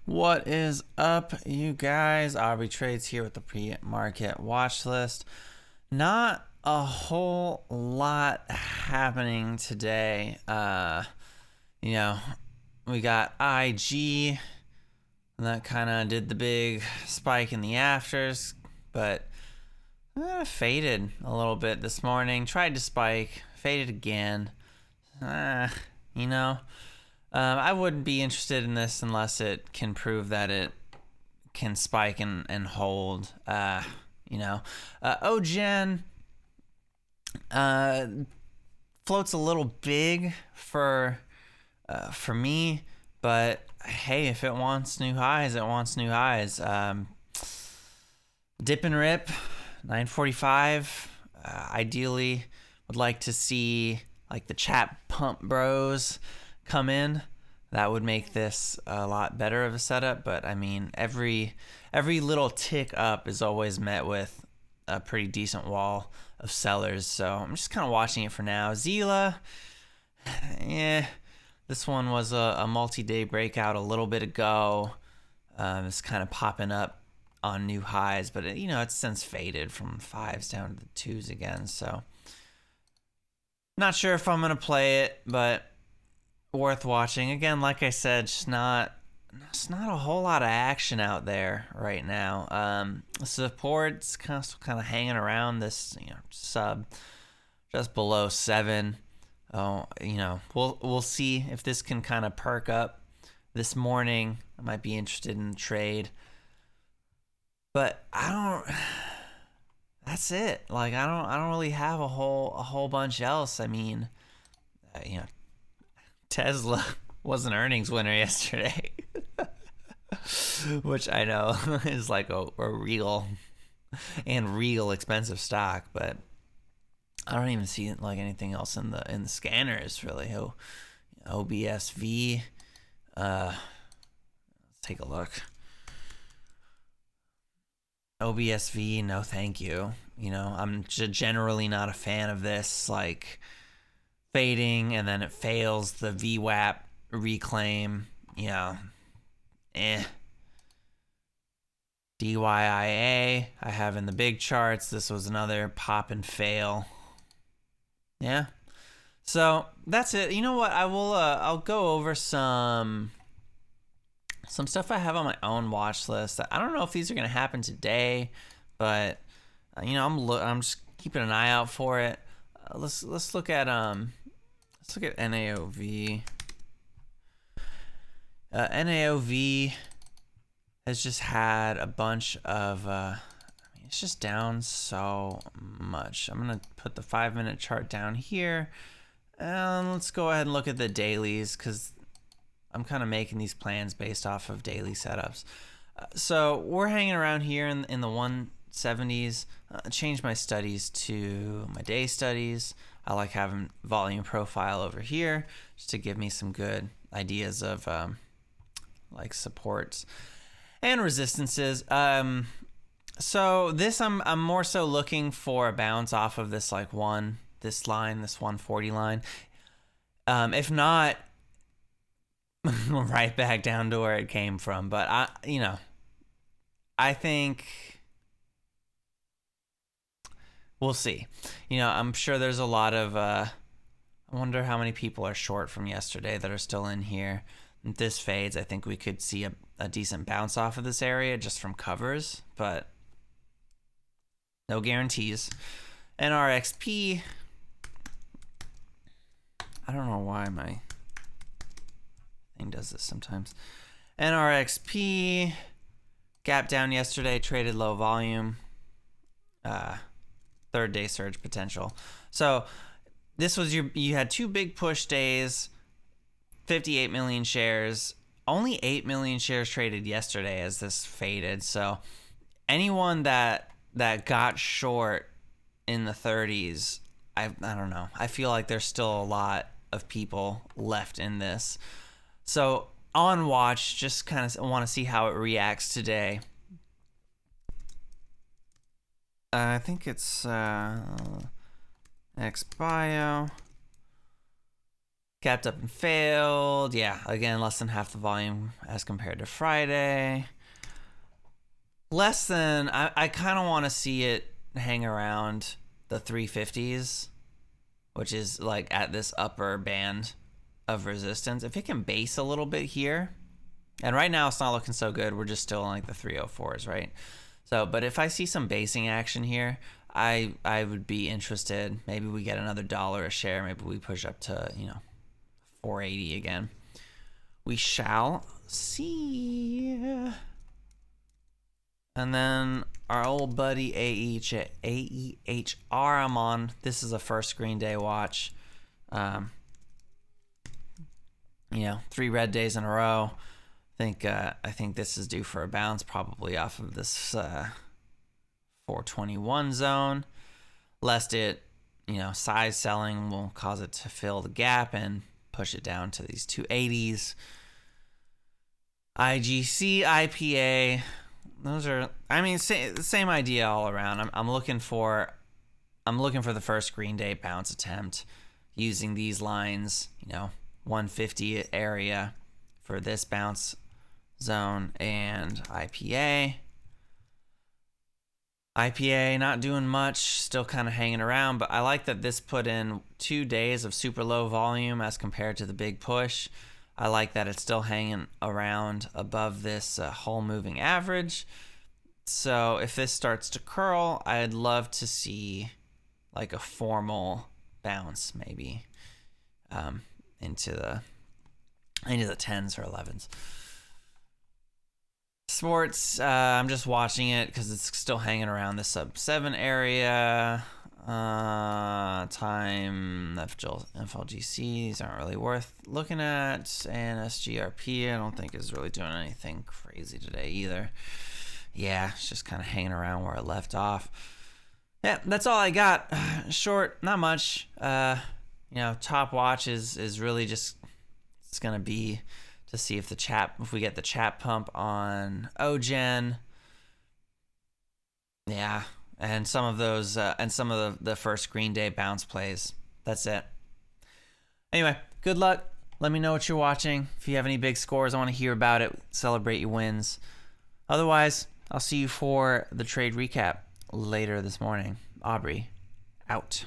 What is up, you guys? Aubrey Trades here with the pre-market watch list. Not a whole lot happening today. You know, we got IG, and that kind of did the big spike in the afters, but faded a little bit this morning. Tried to spike, faded again. You know. I wouldn't be interested in this unless it can prove that it can spike and hold. OGEN floats a little big for me, but hey, if it wants new highs, it wants new highs. Dip and rip, 945. Ideally, would like to see like the chat pump bros come in. That would make this a lot better of a setup, but I mean every little tick up is always met with a pretty decent wall of sellers, so I'm just kind of watching it for now. Zila, this one was a multi-day breakout a little bit ago. It's kind of popping up on new highs, but it's since faded from 5s down to the 2s again, so not sure if I'm gonna play it, but worth watching. Again, like I said, just not a whole lot of action out there right now. Support's kind of hanging around this sub just below 7. We'll see if this can kind of perk up this morning. I might be interested in the trade, but that's it. Like I don't really have a whole bunch else. I mean, Tesla was an earnings winner yesterday, which I know is like a real expensive stock, but I don't even see like anything else in the scanners really. OBSV. Let's take a look. OBSV, no thank you. I'm generally not a fan of this, like fading and then it fails the VWAP reclaim. DYIA I have in the big charts. This was another pop and fail. Yeah, so that's it. You know what, I will I'll go over some stuff I have on my own watch list. I don't know if these are gonna happen today, but I'm just keeping an eye out for it. Let's look at NAOV. NAOV has just had a bunch of it's just down so much. I'm gonna put the 5-minute chart down here, and let's go ahead and look at the dailies because I'm kind of making these plans based off of daily setups. So we're hanging around here in the 170s. Changed my studies to my day studies. I like having volume profile over here just to give me some good ideas of like supports and resistances. So this I'm more so looking for a bounce off of this this 140 line. If not, right back down to where it came from. But I think we'll see. I'm sure there's a lot of I wonder how many people are short from yesterday that are still in here. If this fades, I think we could see a decent bounce off of this area just from covers, but no guarantees. NRXP, I don't know why my thing does this sometimes. NRXP gap down yesterday, traded low volume. Third day surge potential. So this was you had 2 big push days, 58 million shares. Only 8 million shares traded yesterday as this faded. So anyone that got short in the 30s, I don't know. I feel like there's still a lot of people left in this. So on watch, just kind of want to see how it reacts today. I think it's XBio. Capped up and failed. Yeah, again, less than half the volume as compared to Friday. Less than, I kind of want to see it hang around the 350s, which is like at this upper band of resistance. If it can base a little bit here, and right now it's not looking so good. We're just still in like the 304s, right? So, but if I see some basing action here, I would be interested. Maybe we get another $1 a share. Maybe we push up to, 480 again. We shall see. And then our old buddy AEHR I'm on. This is a first Green Day watch. 3 red days in a row. I think this is due for a bounce, probably off of this 421 zone. Lest it, size selling will cause it to fill the gap and push it down to these 280s. IGC, IPA, those are, same idea all around. I'm looking for the first Green Day bounce attempt using these lines, 150 area for this bounce zone, and IPA not doing much, still kind of hanging around, but I like that this put in 2 days of super low volume as compared to the big push. I like that it's still hanging around above this whole moving average. So if this starts to curl, I'd love to see like a formal bounce maybe into the 10s or 11s. Sports, I'm just watching it because it's still hanging around the sub 7 area. Time, FLGC, these aren't really worth looking at. And SGRP, I don't think is really doing anything crazy today either. Yeah, it's just kind of hanging around where it left off. Yeah, that's all I got. Short, not much. Top watch is really just, it's gonna be to see if we get the chat pump on OGEN. Yeah, and some of those, and some of the first Green Day bounce plays. That's it. Anyway, good luck. Let me know what you're watching. If you have any big scores, I want to hear about it. Celebrate your wins. Otherwise, I'll see you for the trade recap later this morning. Aubrey, out.